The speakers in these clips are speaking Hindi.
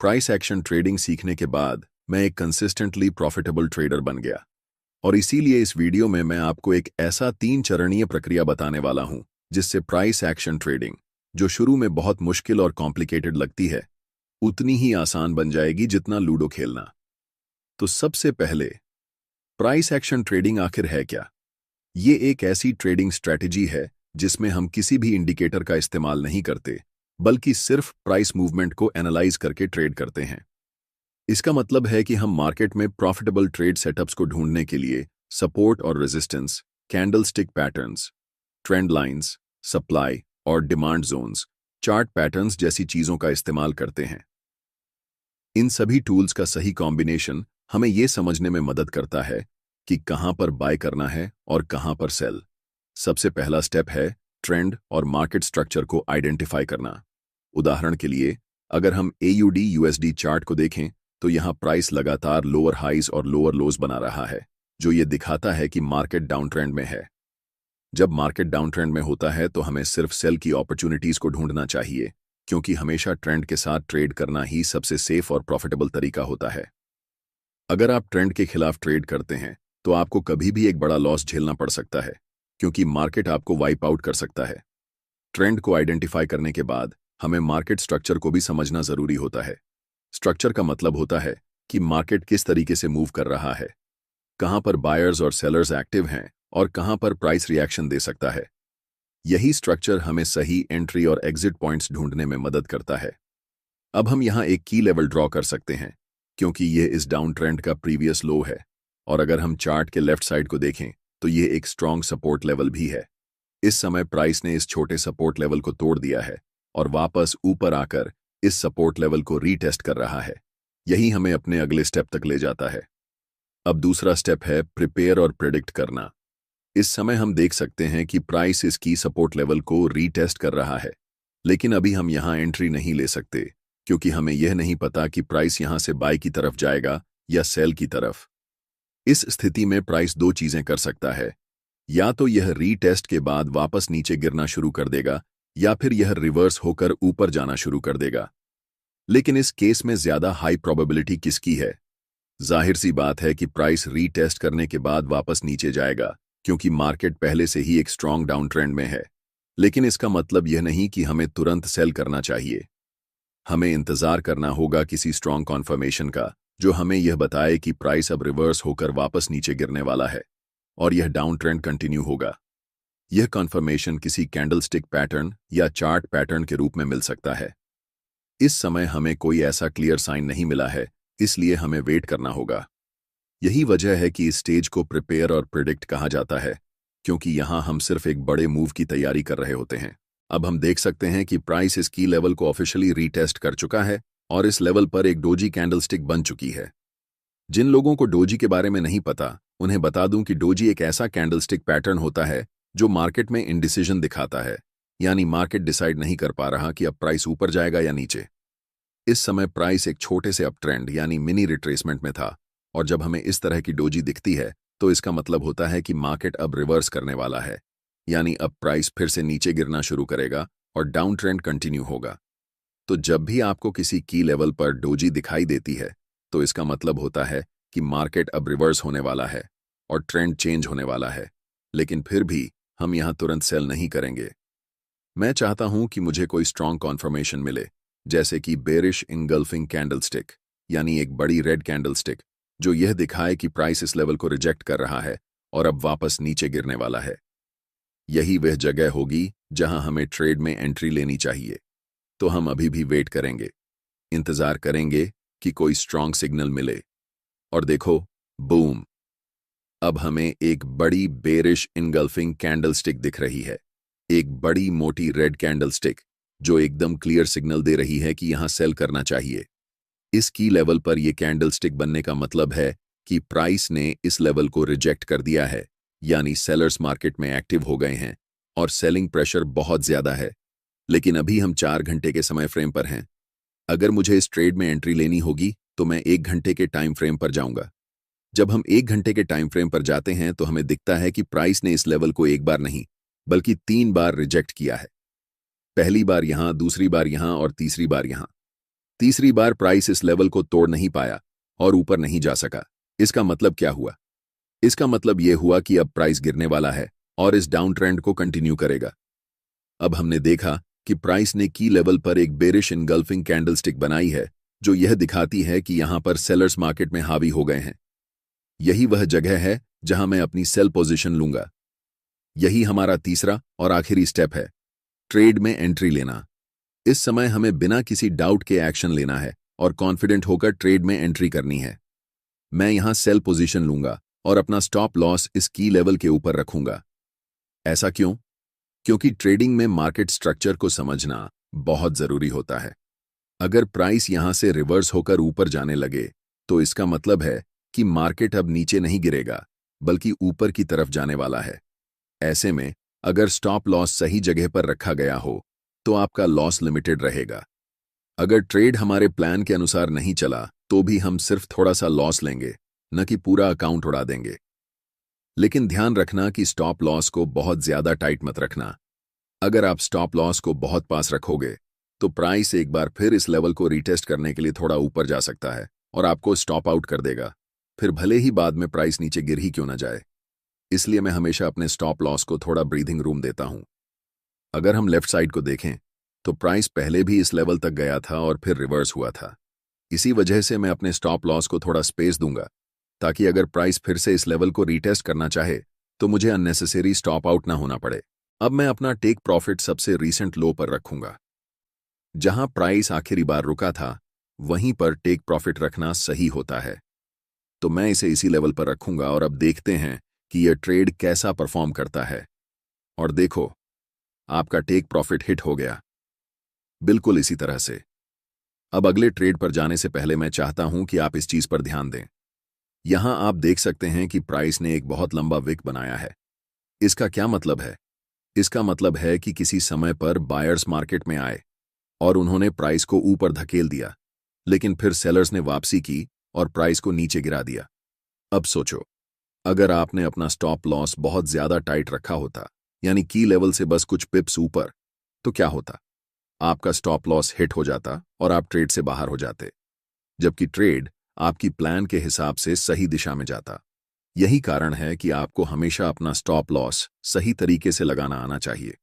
प्राइस एक्शन ट्रेडिंग सीखने के बाद मैं एक कंसिस्टेंटली प्रॉफिटेबल ट्रेडर बन गया। और इसीलिए इस वीडियो में मैं आपको एक ऐसा 3 चरणीय प्रक्रिया बताने वाला हूं जिससे प्राइस एक्शन ट्रेडिंग, जो शुरू में बहुत मुश्किल और कॉम्प्लिकेटेड लगती है, उतनी ही आसान बन जाएगी जितना लूडो खेलना। तो सबसे पहले, प्राइस एक्शन ट्रेडिंग आखिर है क्या? ये एक ऐसी ट्रेडिंग स्ट्रैटेजी है जिसमें हम किसी भी इंडिकेटर का इस्तेमाल नहीं करते, बल्कि सिर्फ प्राइस मूवमेंट को एनालाइज करके ट्रेड करते हैं। इसका मतलब है कि हम मार्केट में प्रॉफिटेबल ट्रेड सेटअप्स को ढूंढने के लिए सपोर्ट और resistance, candlestick patterns, trend lines, supply और डिमांड जोन्स, चार्ट पैटर्न्स जैसी चीजों का इस्तेमाल करते हैं। इन सभी टूल्स का सही कॉम्बिनेशन हमें यह समझने में मदद करता है कि कहां पर बाय करना है और कहां पर सेल। सबसे पहला स्टेप है ट्रेंड और मार्केट स्ट्रक्चर को आइडेंटिफाई करना। उदाहरण के लिए, अगर हम AUD USD चार्ट को देखें तो यहां प्राइस लगातार लोअर हाइज और लोअर लोज बना रहा है, जो ये दिखाता है कि मार्केट डाउन ट्रेंड में है। जब मार्केट डाउन ट्रेंड में होता है तो हमें सिर्फ सेल की अपॉर्चुनिटीज को ढूंढना चाहिए, क्योंकि हमेशा ट्रेंड के साथ ट्रेड करना ही सबसे सेफ और प्रॉफिटेबल तरीका होता है। अगर आप ट्रेंड के खिलाफ ट्रेड करते हैं तो आपको कभी भी एक बड़ा लॉस झेलना पड़ सकता है, क्योंकि मार्केट आपको वाइप आउट कर सकता है। ट्रेंड को आइडेंटिफाई करने के बाद हमें मार्केट स्ट्रक्चर को भी समझना जरूरी होता है। स्ट्रक्चर का मतलब होता है कि मार्केट किस तरीके से मूव कर रहा है, कहां पर बायर्स और सेलर्स एक्टिव हैं और कहां पर प्राइस रिएक्शन दे सकता है। यही स्ट्रक्चर हमें सही एंट्री और एग्जिट पॉइंट्स ढूंढने में मदद करता है। अब हम यहां एक की लेवल ड्रॉ कर सकते हैं, क्योंकि यह इस डाउन ट्रेंड का प्रीवियस लो है, और अगर हम चार्ट के लेफ्ट साइड को देखें तो यह एक स्ट्रॉन्ग सपोर्ट लेवल भी है। इस समय प्राइस ने इस छोटे सपोर्ट लेवल को तोड़ दिया है और वापस ऊपर आकर इस सपोर्ट लेवल को रीटेस्ट कर रहा है। यही हमें अपने अगले स्टेप तक ले जाता है। अब दूसरा स्टेप है प्रिपेयर और प्रेडिक्ट करना। इस समय हम देख सकते हैं कि प्राइस इस की सपोर्ट लेवल को रीटेस्ट कर रहा है, लेकिन अभी हम यहां एंट्री नहीं ले सकते, क्योंकि हमें यह नहीं पता कि प्राइस यहां से बाय की तरफ जाएगा या सेल की तरफ। इस स्थिति में प्राइस दो चीजें कर सकता है, या तो यह रीटेस्ट के बाद वापस नीचे गिरना शुरू कर देगा, या फिर यह रिवर्स होकर ऊपर जाना शुरू कर देगा। लेकिन इस केस में ज्यादा हाई प्रोबेबिलिटी किसकी है? जाहिर सी बात है कि प्राइस रीटेस्ट करने के बाद वापस नीचे जाएगा, क्योंकि मार्केट पहले से ही एक स्ट्रॉन्ग डाउन ट्रेंड में है। लेकिन इसका मतलब यह नहीं कि हमें तुरंत सेल करना चाहिए। हमें इंतजार करना होगा किसी स्ट्रॉन्ग कॉन्फर्मेशन का, जो हमें यह बताए कि प्राइस अब रिवर्स होकर वापस नीचे गिरने वाला है और यह डाउन ट्रेंड कंटिन्यू होगा। यह कॉन्फर्मेशन किसी कैंडलस्टिक पैटर्न या चार्ट पैटर्न के रूप में मिल सकता है। इस समय हमें कोई ऐसा क्लियर साइन नहीं मिला है, इसलिए हमें वेट करना होगा। यही वजह है कि इस स्टेज को प्रिपेयर और प्रिडिक्ट कहा जाता है, क्योंकि यहां हम सिर्फ एक बड़े मूव की तैयारी कर रहे होते हैं। अब हम देख सकते हैं कि प्राइस इस की लेवल को ऑफिशियली रीटेस्ट कर चुका है और इस लेवल पर एक डोजी कैंडलस्टिक बन चुकी है। जिन लोगों को डोजी के बारे में नहीं पता, उन्हें बता दूं कि डोजी एक ऐसा कैंडलस्टिक पैटर्न होता है जो मार्केट में इंडिसीजन दिखाता है, यानी मार्केट डिसाइड नहीं कर पा रहा कि अब प्राइस ऊपर जाएगा या नीचे। इस समय प्राइस एक छोटे से अप ट्रेंड यानी मिनी रिट्रेसमेंट में था, और जब हमें इस तरह की डोजी दिखती है तो इसका मतलब होता है कि मार्केट अब रिवर्स करने वाला है, यानी अब प्राइस फिर से नीचे गिरना शुरू करेगा और डाउन ट्रेंड कंटिन्यू होगा। तो जब भी आपको किसी की लेवल पर डोजी दिखाई देती है तो इसका मतलब होता है कि मार्केट अब रिवर्स होने वाला है और ट्रेंड चेंज होने वाला है। लेकिन फिर भी हम यहां तुरंत सेल नहीं करेंगे। मैं चाहता हूं कि मुझे कोई स्ट्रॉन्ग कॉन्फर्मेशन मिले, जैसे कि बेरिश इंगल्फिंग कैंडलस्टिक, यानी एक बड़ी रेड कैंडलस्टिक जो यह दिखाए कि प्राइस इस लेवल को रिजेक्ट कर रहा है और अब वापस नीचे गिरने वाला है। यही वह जगह होगी जहां हमें ट्रेड में एंट्री लेनी चाहिए। तो हम अभी भी वेट करेंगे, इंतजार करेंगे कि कोई स्ट्रॉन्ग सिग्नल मिले। और देखो, बूम! अब हमें एक बड़ी बेरिश इनगल्फिंग कैंडलस्टिक दिख रही है, एक बड़ी मोटी रेड कैंडलस्टिक जो एकदम क्लियर सिग्नल दे रही है कि यहां सेल करना चाहिए। इस की लेवल पर यह कैंडलस्टिक बनने का मतलब है कि प्राइस ने इस लेवल को रिजेक्ट कर दिया है, यानी सेलर्स मार्केट में एक्टिव हो गए हैं और सेलिंग प्रेशर बहुत ज्यादा है। लेकिन अभी हम 4 घंटे के समय फ्रेम पर हैं। अगर मुझे इस ट्रेड में एंट्री लेनी होगी तो मैं 1 घंटे के टाइम फ्रेम पर जाऊंगा। जब हम 1 घंटे के टाइम फ्रेम पर जाते हैं तो हमें दिखता है कि प्राइस ने इस लेवल को एक बार नहीं बल्कि 3 बार रिजेक्ट किया है। पहली बार यहां, दूसरी बार यहां और तीसरी बार यहां। तीसरी बार प्राइस इस लेवल को तोड़ नहीं पाया और ऊपर नहीं जा सका। इसका मतलब क्या हुआ? इसका मतलब यह हुआ कि अब प्राइस गिरने वाला है और इस डाउन ट्रेंड को कंटिन्यू करेगा। अब हमने देखा कि प्राइस ने की लेवल पर एक बेरिश इनगल्फिंग कैंडलस्टिक बनाई है, जो यह दिखाती है कि यहां पर सेलर्स मार्केट में हावी हो गए हैं। यही वह जगह है जहां मैं अपनी सेल पोजीशन लूंगा। यही हमारा तीसरा और आखिरी स्टेप है, ट्रेड में एंट्री लेना। इस समय हमें बिना किसी डाउट के एक्शन लेना है और कॉन्फिडेंट होकर ट्रेड में एंट्री करनी है। मैं यहां सेल पोजीशन लूंगा और अपना स्टॉप लॉस इस की लेवल के ऊपर रखूंगा। ऐसा क्यों? क्योंकि ट्रेडिंग में मार्केट स्ट्रक्चर को समझना बहुत जरूरी होता है। अगर प्राइस यहां से रिवर्स होकर ऊपर जाने लगे तो इसका मतलब है कि मार्केट अब नीचे नहीं गिरेगा बल्कि ऊपर की तरफ जाने वाला है। ऐसे में अगर स्टॉप लॉस सही जगह पर रखा गया हो तो आपका लॉस लिमिटेड रहेगा। अगर ट्रेड हमारे प्लान के अनुसार नहीं चला तो भी हम सिर्फ थोड़ा सा लॉस लेंगे, न कि पूरा अकाउंट उड़ा देंगे। लेकिन ध्यान रखना कि स्टॉप लॉस को बहुत ज्यादा टाइट मत रखना। अगर आप स्टॉप लॉस को बहुत पास रखोगे तो प्राइस एक बार फिर इस लेवल को रीटेस्ट करने के लिए थोड़ा ऊपर जा सकता है और आपको स्टॉप आउट कर देगा, फिर भले ही बाद में प्राइस नीचे गिर ही क्यों ना जाए। इसलिए मैं हमेशा अपने स्टॉप लॉस को थोड़ा ब्रीथिंग रूम देता हूं। अगर हम लेफ्ट साइड को देखें तो प्राइस पहले भी इस लेवल तक गया था और फिर रिवर्स हुआ था। इसी वजह से मैं अपने स्टॉप लॉस को थोड़ा स्पेस दूंगा, ताकि अगर प्राइस फिर से इस लेवल को रीटेस्ट करना चाहे तो मुझे अननेसेसरी स्टॉप आउट ना होना पड़े। अब मैं अपना टेक प्रॉफिट सबसे रीसेंट लो पर रखूंगा। जहां प्राइस आखिरी बार रुका था वहीं पर टेक प्रॉफिट रखना सही होता है, तो मैं इसे इसी लेवल पर रखूंगा और अब देखते हैं कि यह ट्रेड कैसा परफॉर्म करता है। और देखो, आपका टेक प्रॉफिट हिट हो गया, बिल्कुल इसी तरह से। अब अगले ट्रेड पर जाने से पहले मैं चाहता हूं कि आप इस चीज पर ध्यान दें। यहां आप देख सकते हैं कि प्राइस ने एक बहुत लंबा विक बनाया है। इसका क्या मतलब है? इसका मतलब है कि किसी समय पर बायर्स मार्केट में आए और उन्होंने प्राइस को ऊपर धकेल दिया, लेकिन फिर सेलर्स ने वापसी की और प्राइस को नीचे गिरा दिया। अब सोचो, अगर आपने अपना स्टॉप लॉस बहुत ज्यादा टाइट रखा होता, यानी की लेवल से बस कुछ पिप्स ऊपर, तो क्या होता? आपका स्टॉप लॉस हिट हो जाता और आप ट्रेड से बाहर हो जाते, जबकि ट्रेड आपकी प्लान के हिसाब से सही दिशा में जाता। यही कारण है कि आपको हमेशा अपना स्टॉप लॉस सही तरीके से लगाना आना चाहिए।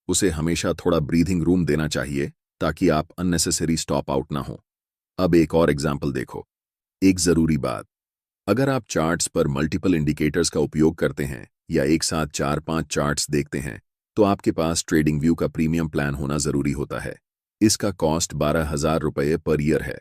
उसे हमेशा थोड़ा ब्रीथिंग रूम देना चाहिए ताकि आप अननेसेसरी स्टॉप आउट ना हो। अब एक और एग्जाम्पल देखो। एक जरूरी बात, अगर आप चार्ट्स पर मल्टीपल इंडिकेटर्स का उपयोग करते हैं या एक साथ 4-5 चार्ट्स देखते हैं तो आपके पास ट्रेडिंग व्यू का प्रीमियम प्लान होना जरूरी होता है। इसका कॉस्ट 12,000 रुपये पर ईयर है।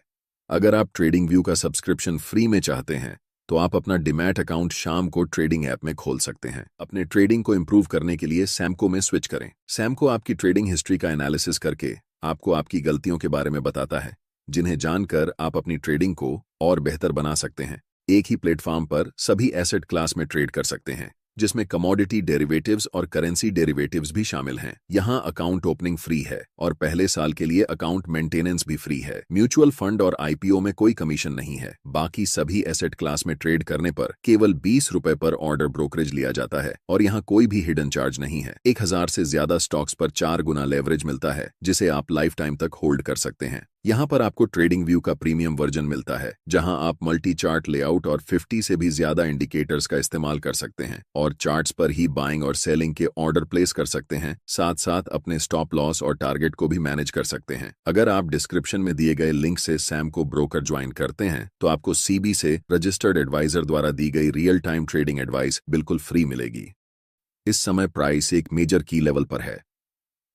अगर आप ट्रेडिंग व्यू का सब्सक्रिप्शन फ्री में चाहते हैं तो आप अपना डिमैट अकाउंट शाम को ट्रेडिंग ऐप में खोल सकते हैं। अपने ट्रेडिंग को इंप्रूव करने के लिए सैमको में स्विच करें। सैमको आपकी ट्रेडिंग हिस्ट्री का एनालिसिस करके आपको आपकी गलतियों के बारे में बताता है, जिन्हें जानकर आप अपनी ट्रेडिंग को और बेहतर बना सकते हैं। एक ही प्लेटफॉर्म पर सभी एसेट क्लास में ट्रेड कर सकते हैं, जिसमें कमोडिटी डेरिवेटिव्स और करेंसी डेरिवेटिव्स भी शामिल हैं। यहां अकाउंट ओपनिंग फ्री है और पहले साल के लिए अकाउंट मेंटेनेंस भी फ्री है। म्यूचुअल फंड और आईपीओ में कोई कमीशन नहीं है। बाकी सभी एसेट क्लास में ट्रेड करने पर केवल 20 रुपए पर ऑर्डर ब्रोकरेज लिया जाता है और यहां कोई भी हिडन चार्ज नहीं है। 1000 से ज्यादा स्टॉक्स पर 4 गुना लेवरेज मिलता है, जिसे आप लाइफ टाइम तक होल्ड कर सकते हैं। यहां पर आपको ट्रेडिंग व्यू का प्रीमियम वर्जन मिलता है, जहां आप मल्टी चार्ट लेआउट और 50 से भी ज्यादा इंडिकेटर्स का इस्तेमाल कर सकते हैं और चार्ट्स पर ही बाइंग और सेलिंग के ऑर्डर प्लेस कर सकते हैं। साथ साथ अपने स्टॉप लॉस और टारगेट को भी मैनेज कर सकते हैं। अगर आप डिस्क्रिप्शन में दिए गए लिंक से सैमको ब्रोकर ज्वाइन करते हैं तो आपको सीबी से रजिस्टर्ड एडवाइजर द्वारा दी गई रियल टाइम ट्रेडिंग एडवाइस बिल्कुल फ्री मिलेगी। इस समय प्राइस एक मेजर की लेवल पर है।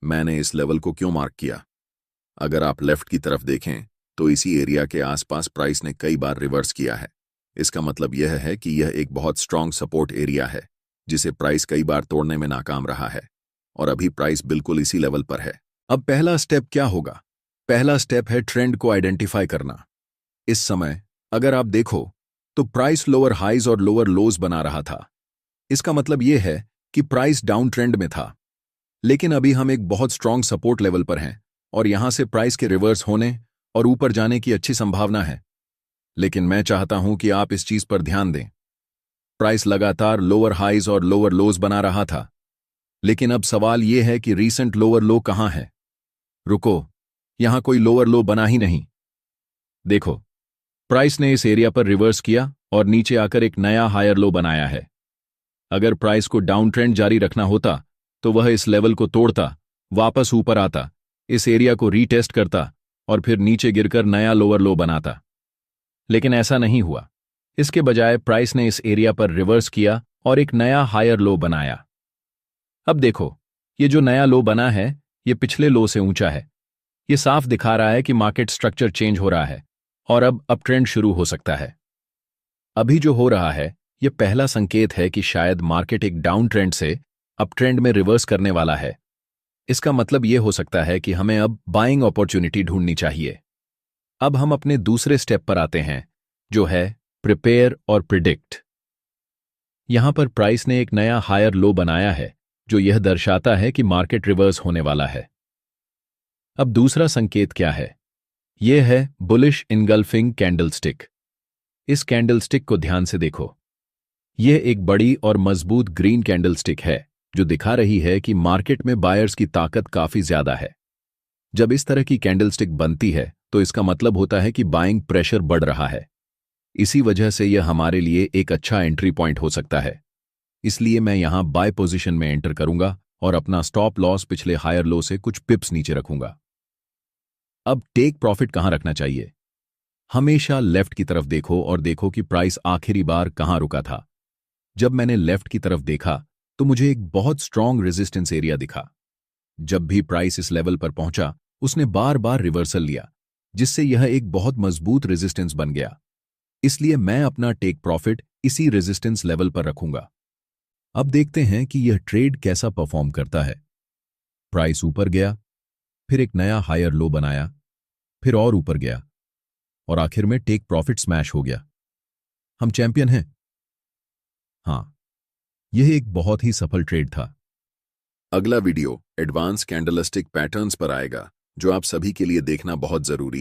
मैंने इस लेवल को क्यों मार्क किया? अगर आप लेफ्ट की तरफ देखें तो इसी एरिया के आसपास प्राइस ने कई बार रिवर्स किया है। इसका मतलब यह है कि यह एक बहुत स्ट्रांग सपोर्ट एरिया है, जिसे प्राइस कई बार तोड़ने में नाकाम रहा है और अभी प्राइस बिल्कुल इसी लेवल पर है। अब पहला स्टेप क्या होगा? पहला स्टेप है ट्रेंड को आइडेंटिफाई करना। इस समय अगर आप देखो तो प्राइस लोअर हाइज और लोअर लोज बना रहा था। इसका मतलब यह है कि प्राइस डाउन ट्रेंड में था, लेकिन अभी हम एक बहुत स्ट्रांग सपोर्ट लेवल पर हैं और यहां से प्राइस के रिवर्स होने और ऊपर जाने की अच्छी संभावना है। लेकिन मैं चाहता हूं कि आप इस चीज पर ध्यान दें। प्राइस लगातार लोअर हाइज और लोअर लोज बना रहा था, लेकिन अब सवाल यह है कि रीसेंट लोअर लो कहां है? रुको, यहां कोई लोअर लो बना ही नहीं। देखो, प्राइस ने इस एरिया पर रिवर्स किया और नीचे आकर एक नया हायर लो बनाया है। अगर प्राइस को डाउन ट्रेंड जारी रखना होता तो वह इस लेवल को तोड़ता, वापस ऊपर आता, इस एरिया को रीटेस्ट करता और फिर नीचे गिरकर नया लोअर लो बनाता। लेकिन ऐसा नहीं हुआ। इसके बजाय प्राइस ने इस एरिया पर रिवर्स किया और एक नया हायर लो बनाया। अब देखो, ये जो नया लो बना है ये पिछले लो से ऊंचा है। ये साफ दिखा रहा है कि मार्केट स्ट्रक्चर चेंज हो रहा है और अब अप ट्रेंड शुरू हो सकता है। अभी जो हो रहा है यह पहला संकेत है कि शायद मार्केट एक डाउन ट्रेंड से अप ट्रेंड में रिवर्स करने वाला है। इसका मतलब यह हो सकता है कि हमें अब बाइंग अपॉर्चुनिटी ढूंढनी चाहिए। अब हम अपने दूसरे स्टेप पर आते हैं, जो है प्रिपेयर और प्रिडिक्ट। यहां पर प्राइस ने एक नया हायर लो बनाया है जो यह दर्शाता है कि मार्केट रिवर्स होने वाला है। अब दूसरा संकेत क्या है? यह है बुलिश इनगल्फिंग कैंडलस्टिक। इस कैंडलस्टिक को ध्यान से देखो। यह एक बड़ी और मजबूत ग्रीन कैंडलस्टिक है जो दिखा रही है कि मार्केट में बायर्स की ताकत काफी ज्यादा है। जब इस तरह की कैंडलस्टिक बनती है तो इसका मतलब होता है कि बाइंग प्रेशर बढ़ रहा है। इसी वजह से यह हमारे लिए एक अच्छा एंट्री पॉइंट हो सकता है। इसलिए मैं यहां बाय पोजीशन में एंटर करूंगा और अपना स्टॉप लॉस पिछले हायर लो से कुछ पिप्स नीचे रखूंगा। अब टेक प्रॉफिट कहां रखना चाहिए? हमेशा लेफ्ट की तरफ देखो और देखो कि प्राइस आखिरी बार कहां रुका था। जब मैंने लेफ्ट की तरफ देखा तो मुझे एक बहुत स्ट्रॉन्ग रेजिस्टेंस एरिया दिखा। जब भी प्राइस इस लेवल पर पहुंचा उसने बार बार रिवर्सल लिया, जिससे यह एक बहुत मजबूत रेजिस्टेंस बन गया। इसलिए मैं अपना टेक प्रॉफिट इसी रेजिस्टेंस लेवल पर रखूंगा। अब देखते हैं कि यह ट्रेड कैसा परफॉर्म करता है। प्राइस ऊपर गया, फिर एक नया हायर लो बनाया, फिर और ऊपर गया और आखिर में टेक प्रॉफिट स्मैश हो गया। हम चैंपियन हैं। हां, यह एक बहुत ही सफल ट्रेड था। अगला वीडियो एडवांस कैंडलस्टिक पैटर्न्स पर आएगा जो आप सभी के लिए देखना बहुत जरूरी